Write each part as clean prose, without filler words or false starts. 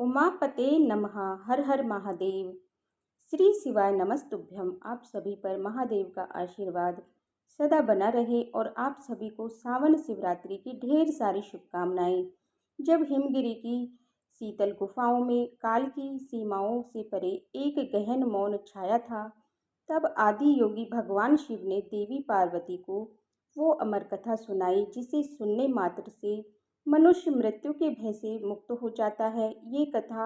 उमापते नमः। हर हर महादेव। श्री शिवाय नमस्तुभ्यम। आप सभी पर महादेव का आशीर्वाद सदा बना रहे और आप सभी को सावन शिवरात्रि की ढेर सारी शुभकामनाएं। जब हिमगिरी की शीतल गुफाओं में काल की सीमाओं से परे एक गहन मौन छाया था, तब आदि योगी भगवान शिव ने देवी पार्वती को वो अमर कथा सुनाई जिसे सुनने मात्र से मनुष्य मृत्यु के भय से मुक्त हो जाता है। ये कथा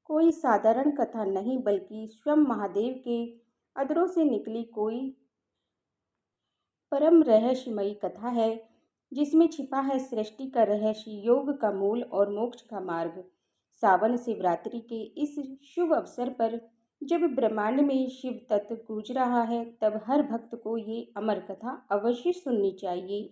कोई साधारण कथा नहीं बल्कि स्वयं महादेव के अधरों से निकली कोई परम रहस्यमयी कथा है, जिसमें छिपा है सृष्टि का रहस्य, योग का मूल और मोक्ष का मार्ग। सावन शिवरात्रि के इस शुभ अवसर पर जब ब्रह्मांड में शिव तत्व गूंज रहा है, तब हर भक्त को ये अमर कथा अवश्य सुननी चाहिए,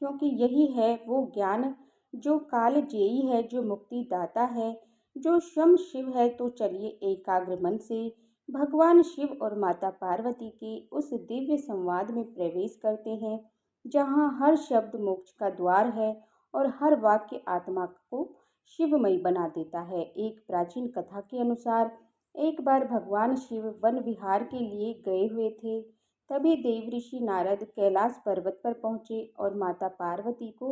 क्योंकि यही है वो ज्ञान जो कालजेयी है, जो मुक्ति दाता है, जो स्वयं शिव है। तो चलिए एकाग्र मन से भगवान शिव और माता पार्वती के उस दिव्य संवाद में प्रवेश करते हैं, जहाँ हर शब्द मोक्ष का द्वार है और हर वाक्य आत्मा को शिवमयी बना देता है। एक प्राचीन कथा के अनुसार एक बार भगवान शिव वन विहार के लिए गए हुए थे। तभी देवऋषि नारद कैलाश पर्वत पर पहुंचे और माता पार्वती को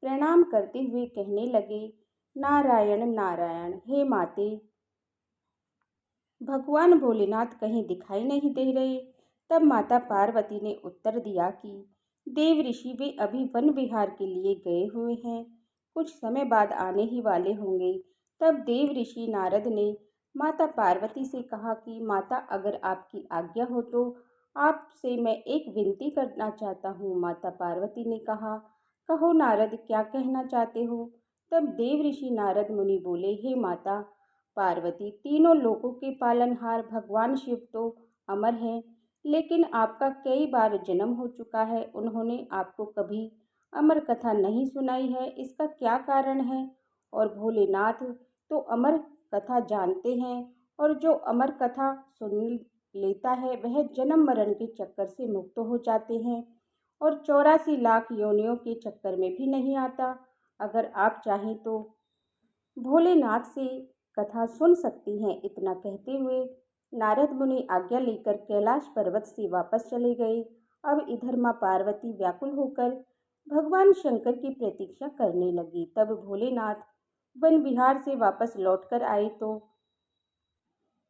प्रणाम करते हुए कहने लगे, नारायण नारायण, हे माते, भगवान भोलेनाथ कहीं दिखाई नहीं दे रहे। तब माता पार्वती ने उत्तर दिया कि देव ऋषि वे अभी वन विहार के लिए गए हुए हैं, कुछ समय बाद आने ही वाले होंगे। तब देव ऋषि नारद ने माता पार्वती से कहा कि माता, अगर आपकी आज्ञा हो तो आपसे मैं एक विनती करना चाहता हूँ। माता पार्वती ने कहा, कहो नारद, क्या कहना चाहते हो। तब देव ऋषि नारद मुनि बोले, हे माता पार्वती, तीनों लोकों के पालनहार भगवान शिव तो अमर हैं, लेकिन आपका कई बार जन्म हो चुका है, उन्होंने आपको कभी अमर कथा नहीं सुनाई है, इसका क्या कारण है। और भोलेनाथ तो अमर कथा जानते हैं, और जो अमर कथा सुन लेता है वह जन्म मरण के चक्कर से मुक्त हो जाते हैं और 84 लाख योनियों के चक्कर में भी नहीं आता। अगर आप चाहें तो भोलेनाथ से कथा सुन सकती हैं। इतना कहते हुए नारद मुनि आज्ञा लेकर कैलाश पर्वत से वापस चले गए। अब इधर माँ पार्वती व्याकुल होकर भगवान शंकर की प्रतीक्षा करने लगी। तब भोलेनाथ वन विहार से वापस लौटकर आए तो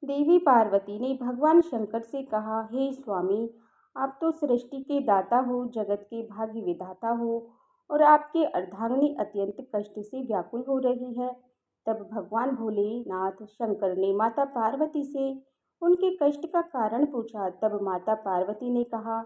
देवी पार्वती ने भगवान शंकर से कहा, हे स्वामी, आप तो सृष्टि के दाता हो, जगत के भाग्य विधाता हो, और आपकी अर्धांगिनी अत्यंत कष्ट से व्याकुल हो रही है। तब भगवान भोलेनाथ शंकर ने माता पार्वती से उनके कष्ट का कारण पूछा। तब माता पार्वती ने कहा,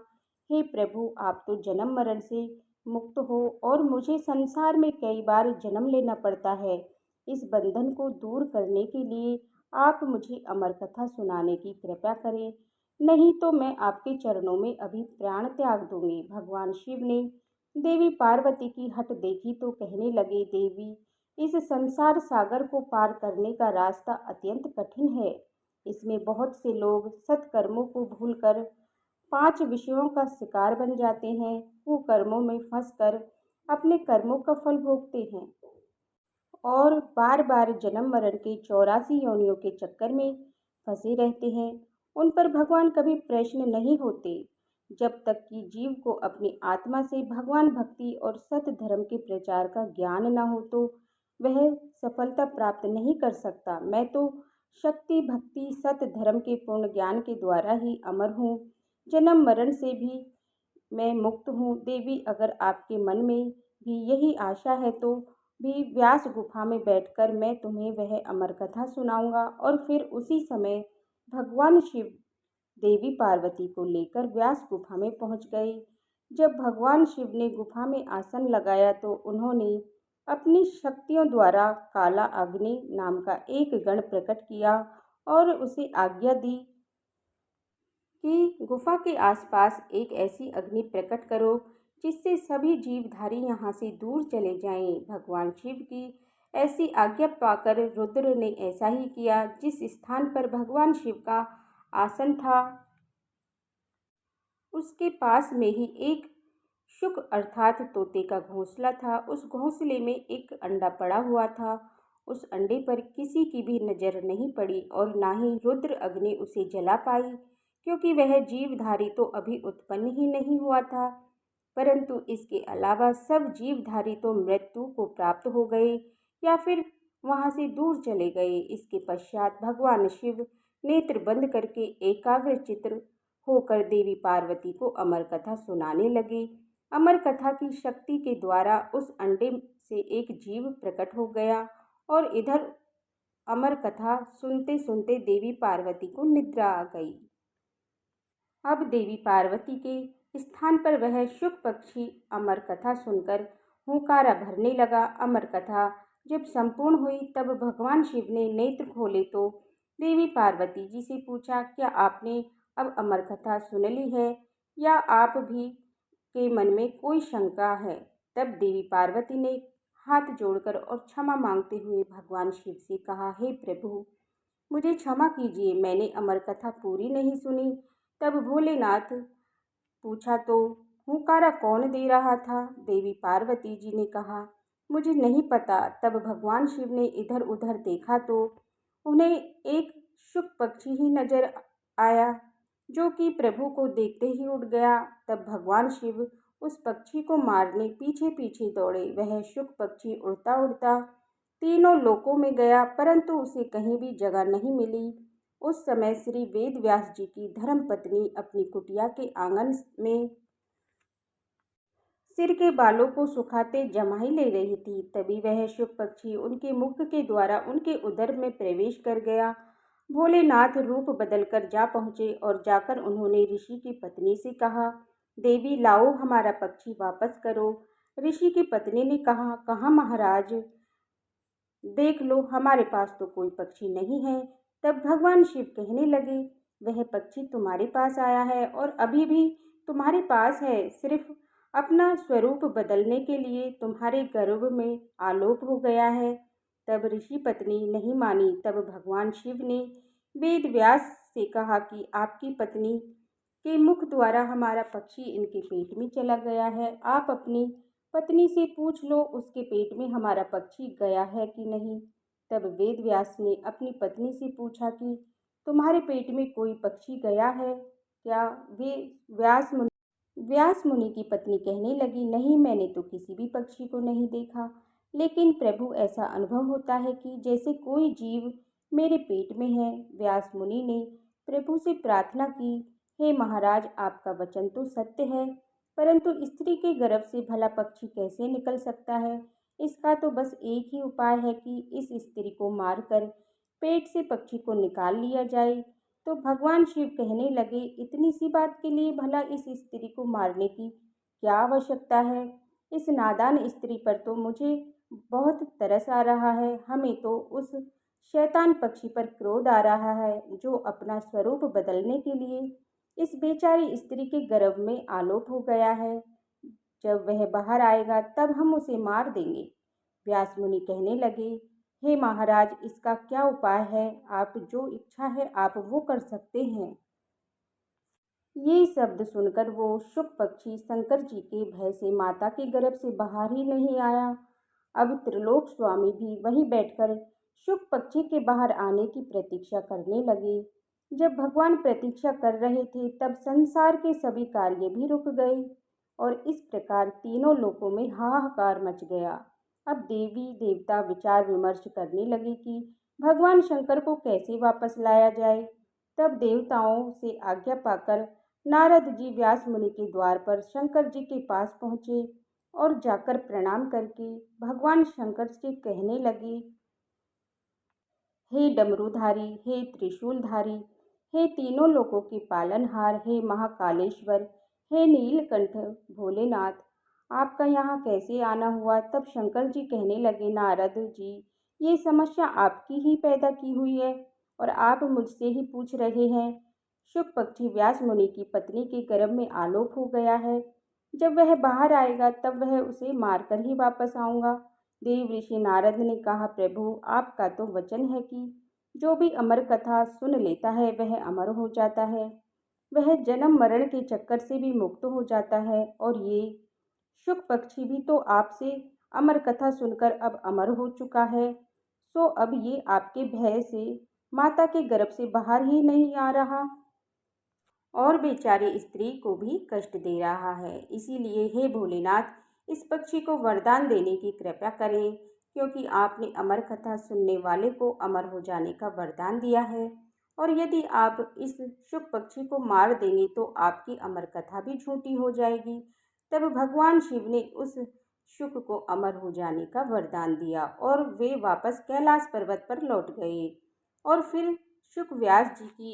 हे प्रभु, आप तो जन्म मरण से मुक्त हो और मुझे संसार में कई बार जन्म लेना पड़ता है। इस बंधन को दूर करने के लिए आप मुझे अमर कथा सुनाने की कृपा करें, नहीं तो मैं आपके चरणों में अभी प्राण त्याग दूंगी। भगवान शिव ने देवी पार्वती की हट देखी तो कहने लगे, देवी, इस संसार सागर को पार करने का रास्ता अत्यंत कठिन है। इसमें बहुत से लोग सत्कर्मों को भूलकर 5 विषयों का शिकार बन जाते हैं। वो कर्मों में फंसकर अपने कर्मों का फल भोगते हैं और बार बार जन्म मरण के 84 योनियों के चक्कर में फंसे रहते हैं। उन पर भगवान कभी प्रश्न नहीं होते। जब तक कि जीव को अपनी आत्मा से भगवान भक्ति और सत्य धर्म के प्रचार का ज्ञान न हो तो वह सफलता प्राप्त नहीं कर सकता। मैं तो शक्ति, भक्ति, सत्य धर्म के पूर्ण ज्ञान के द्वारा ही अमर हूँ, जन्म मरण से भी मैं मुक्त हूँ। देवी, अगर आपके मन में भी यही आशा है तो भी व्यास गुफा में बैठकर मैं तुम्हें वह अमर कथा सुनाऊंगा। और फिर उसी समय भगवान शिव देवी पार्वती को लेकर व्यास गुफा में पहुंच गए। जब भगवान शिव ने गुफा में आसन लगाया तो उन्होंने अपनी शक्तियों द्वारा काला अग्नि नाम का एक गण प्रकट किया और उसे आज्ञा दी कि गुफा के आसपास एक ऐसी अग्नि प्रकट करो जिससे सभी जीवधारी यहाँ से दूर चले जाएं। भगवान शिव की ऐसी आज्ञा पाकर रुद्र ने ऐसा ही किया। जिस स्थान पर भगवान शिव का आसन था उसके पास में ही एक शुक अर्थात तोते का घोंसला था। उस घोंसले में एक अंडा पड़ा हुआ था उस अंडे पर किसी की भी नजर नहीं पड़ी और ना ही रुद्र अग्नि उसे जला पाई, क्योंकि वह जीवधारी तो अभी उत्पन्न ही नहीं हुआ था। परंतु इसके अलावा सब जीवधारी तो मृत्यु को प्राप्त हो गए या फिर वहां से दूर चले गए। इसके पश्चात भगवान शिव नेत्र बंद करके एकाग्र चित्र होकर देवी पार्वती को अमर कथा सुनाने लगे। अमर कथा की शक्ति के द्वारा उस अंडे से एक जीव प्रकट हो गया और इधर अमर कथा सुनते सुनते देवी पार्वती को निद्रा आ गई। अब देवी पार्वती के स्थान पर वह शुक पक्षी अमर कथा सुनकर हुंकारा भरने लगा। अमर कथा जब संपूर्ण हुई तब भगवान शिव ने नेत्र खोले तो देवी पार्वती जी से पूछा, क्या आपने अब अमर कथा सुन ली है या आप भी के मन में कोई शंका है? तब देवी पार्वती ने हाथ जोड़कर और क्षमा मांगते हुए भगवान शिव से कहा, हे प्रभु, मुझे क्षमा कीजिए, मैंने अमर कथा पूरी नहीं सुनी। तब भोलेनाथ पूछा, तो हुंकारा कौन दे रहा था? देवी पार्वती जी ने कहा, मुझे नहीं पता। तब भगवान शिव ने इधर उधर देखा तो उन्हें एक शुक पक्षी ही नजर आया, जो कि प्रभु को देखते ही उड़ गया। तब भगवान शिव उस पक्षी को मारने पीछे पीछे दौड़े। वह शुक पक्षी उड़ता उड़ता तीनों लोकों में गया, परंतु उसे कहीं भी जगह नहीं मिली। उस समय श्री वेद व्यास जी की धर्मपत्नी अपनी कुटिया के आंगन में सिर के बालों को सुखाते जमाई ले रही थी। तभी वह शुक पक्षी उनके मुख के द्वारा उनके उदर में प्रवेश कर गया। भोलेनाथ रूप बदलकर जा पहुंचे और जाकर उन्होंने ऋषि की पत्नी से कहा, देवी लाओ हमारा पक्षी वापस करो। ऋषि की पत्नी ने कहा, कहाँ महाराज, देख लो हमारे पास तो कोई पक्षी नहीं है। तब भगवान शिव कहने लगे, वह पक्षी तुम्हारे पास आया है और अभी भी तुम्हारे पास है, सिर्फ अपना स्वरूप बदलने के लिए तुम्हारे गर्भ में आलोप हो गया है। तब ऋषि पत्नी नहीं मानी। तब भगवान शिव ने वेद व्यास से कहा कि आपकी पत्नी के मुख द्वारा हमारा पक्षी इनके पेट में चला गया है, आप अपनी पत्नी से पूछ लो उसके पेट में हमारा पक्षी गया है कि नहीं। तब वेद व्यास ने अपनी पत्नी से पूछा कि तुम्हारे पेट में कोई पक्षी गया है क्या? वे व्यास मुनि की पत्नी कहने लगी, नहीं, मैंने तो किसी भी पक्षी को नहीं देखा, लेकिन प्रभु ऐसा अनुभव होता है कि जैसे कोई जीव मेरे पेट में है। व्यास मुनि ने प्रभु से प्रार्थना की, हे महाराज, आपका वचन तो सत्य है, परंतु स्त्री के गर्भ से भला पक्षी कैसे निकल सकता है? इसका तो बस एक ही उपाय है कि इस स्त्री को मारकर पेट से पक्षी को निकाल लिया जाए। तो भगवान शिव कहने लगे, इतनी सी बात के लिए भला इस स्त्री को मारने की क्या आवश्यकता है? इस नादान स्त्री पर तो मुझे बहुत तरस आ रहा है। हमें तो उस शैतान पक्षी पर क्रोध आ रहा है जो अपना स्वरूप बदलने के लिए इस बेचारी स्त्री के गर्भ में आलोप हो गया है। जब वह बाहर आएगा तब हम उसे मार देंगे। व्यास मुनि कहने लगे, हे महाराज, इसका क्या उपाय है? आप जो इच्छा है आप वो कर सकते हैं। ये शब्द सुनकर वो शुक पक्षी शंकर जी के भय से माता के गर्भ से बाहर ही नहीं आया। अब त्रिलोक स्वामी भी वहीं बैठकर शुक पक्षी के बाहर आने की प्रतीक्षा करने लगे। जब भगवान प्रतीक्षा कर रहे थे तब संसार के सभी कार्य भी रुक गए और इस प्रकार तीनों लोकों में हाहाकार मच गया। अब देवी देवता विचार विमर्श करने लगे कि भगवान शंकर को कैसे वापस लाया जाए। तब देवताओं से आज्ञा पाकर नारद जी व्यास मुनि के द्वार पर शंकर जी के पास पहुँचे और जाकर प्रणाम करके भगवान शंकर से कहने लगे, हे डमरूधारी, हे त्रिशूलधारी, हे तीनों लोकों के पालनहार, हे महाकालेश्वर, हे नीलकंठ भोलेनाथ, आपका यहाँ कैसे आना हुआ? तब शंकर जी कहने लगे, नारद जी, ये समस्या आपकी ही पैदा की हुई है और आप मुझसे ही पूछ रहे हैं। शुक पक्षी व्यास मुनि की पत्नी के गर्भ में आलोप हो गया है। जब वह बाहर आएगा तब वह उसे मारकर ही वापस आऊँगा। देव ऋषि नारद ने कहा, प्रभु, आपका तो वचन है कि जो भी अमर कथा सुन लेता है वह अमर हो जाता है, वह जन्म मरण के चक्कर से भी मुक्त हो जाता है। और ये शुक पक्षी भी तो आपसे अमर कथा सुनकर अब अमर हो चुका है। सो अब ये आपके भय से माता के गर्भ से बाहर ही नहीं आ रहा और बेचारी स्त्री को भी कष्ट दे रहा है। इसीलिए हे भोलेनाथ, इस पक्षी को वरदान देने की कृपा करें, क्योंकि आपने अमर कथा सुनने वाले को अमर हो जाने का वरदान दिया है। और यदि आप इस शुक पक्षी को मार देंगे तो आपकी अमर कथा भी झूठी हो जाएगी। तब भगवान शिव ने उस शुक को अमर हो जाने का वरदान दिया और वे वापस कैलाश पर्वत पर लौट गए। और फिर शुक व्यास जी की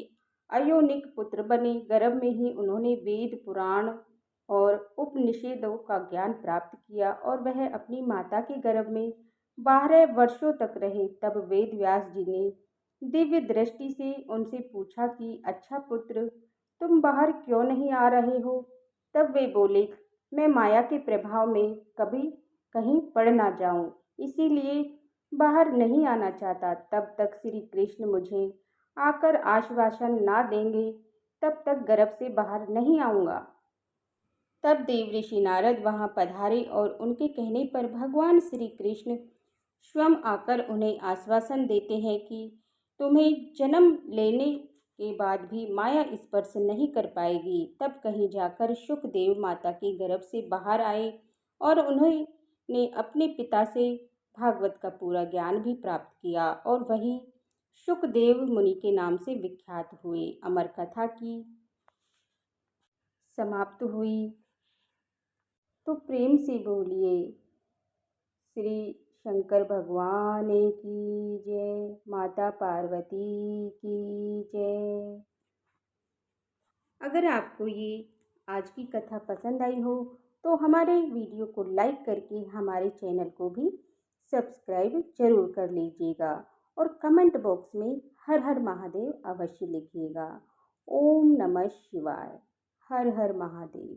अयोनिक पुत्र बने। गर्भ में ही उन्होंने वेद पुराण और उपनिषदों का ज्ञान प्राप्त किया और वह अपनी माता के गर्भ में 12 वर्षों तक रहे। तब वेद व्यास जी ने दिव्य दृष्टि से उनसे पूछा कि अच्छा पुत्र, तुम बाहर क्यों नहीं आ रहे हो? तब वे बोले, मैं माया के प्रभाव में कभी कहीं पड़ ना जाऊं, इसीलिए बाहर नहीं आना चाहता। तब तक श्री कृष्ण मुझे आकर आश्वासन ना देंगे, तब तक गर्भ से बाहर नहीं आऊंगा। तब देवऋषि नारद वहां पधारे और उनके कहने पर भगवान श्री कृष्ण स्वयं आकर उन्हें आश्वासन देते हैं कि तुम्हें जन्म लेने के बाद भी माया स्पर्श नहीं कर पाएगी। तब कहीं जाकर शुकदेव माता के गर्भ से बाहर आए और उन्होंने अपने पिता से भागवत का पूरा ज्ञान भी प्राप्त किया और वही शुकदेव मुनि के नाम से विख्यात हुए। अमर कथा की समाप्त हुई। तो प्रेम से बोलिए श्री शंकर भगवान की जय, माता पार्वती की जय। अगर आपको ये आज की कथा पसंद आई हो तो हमारे वीडियो को लाइक करके हमारे चैनल को भी सब्सक्राइब जरूर कर लीजिएगा और कमेंट बॉक्स में हर हर महादेव अवश्य लिखिएगा। ओम नमः शिवाय। हर हर महादेव।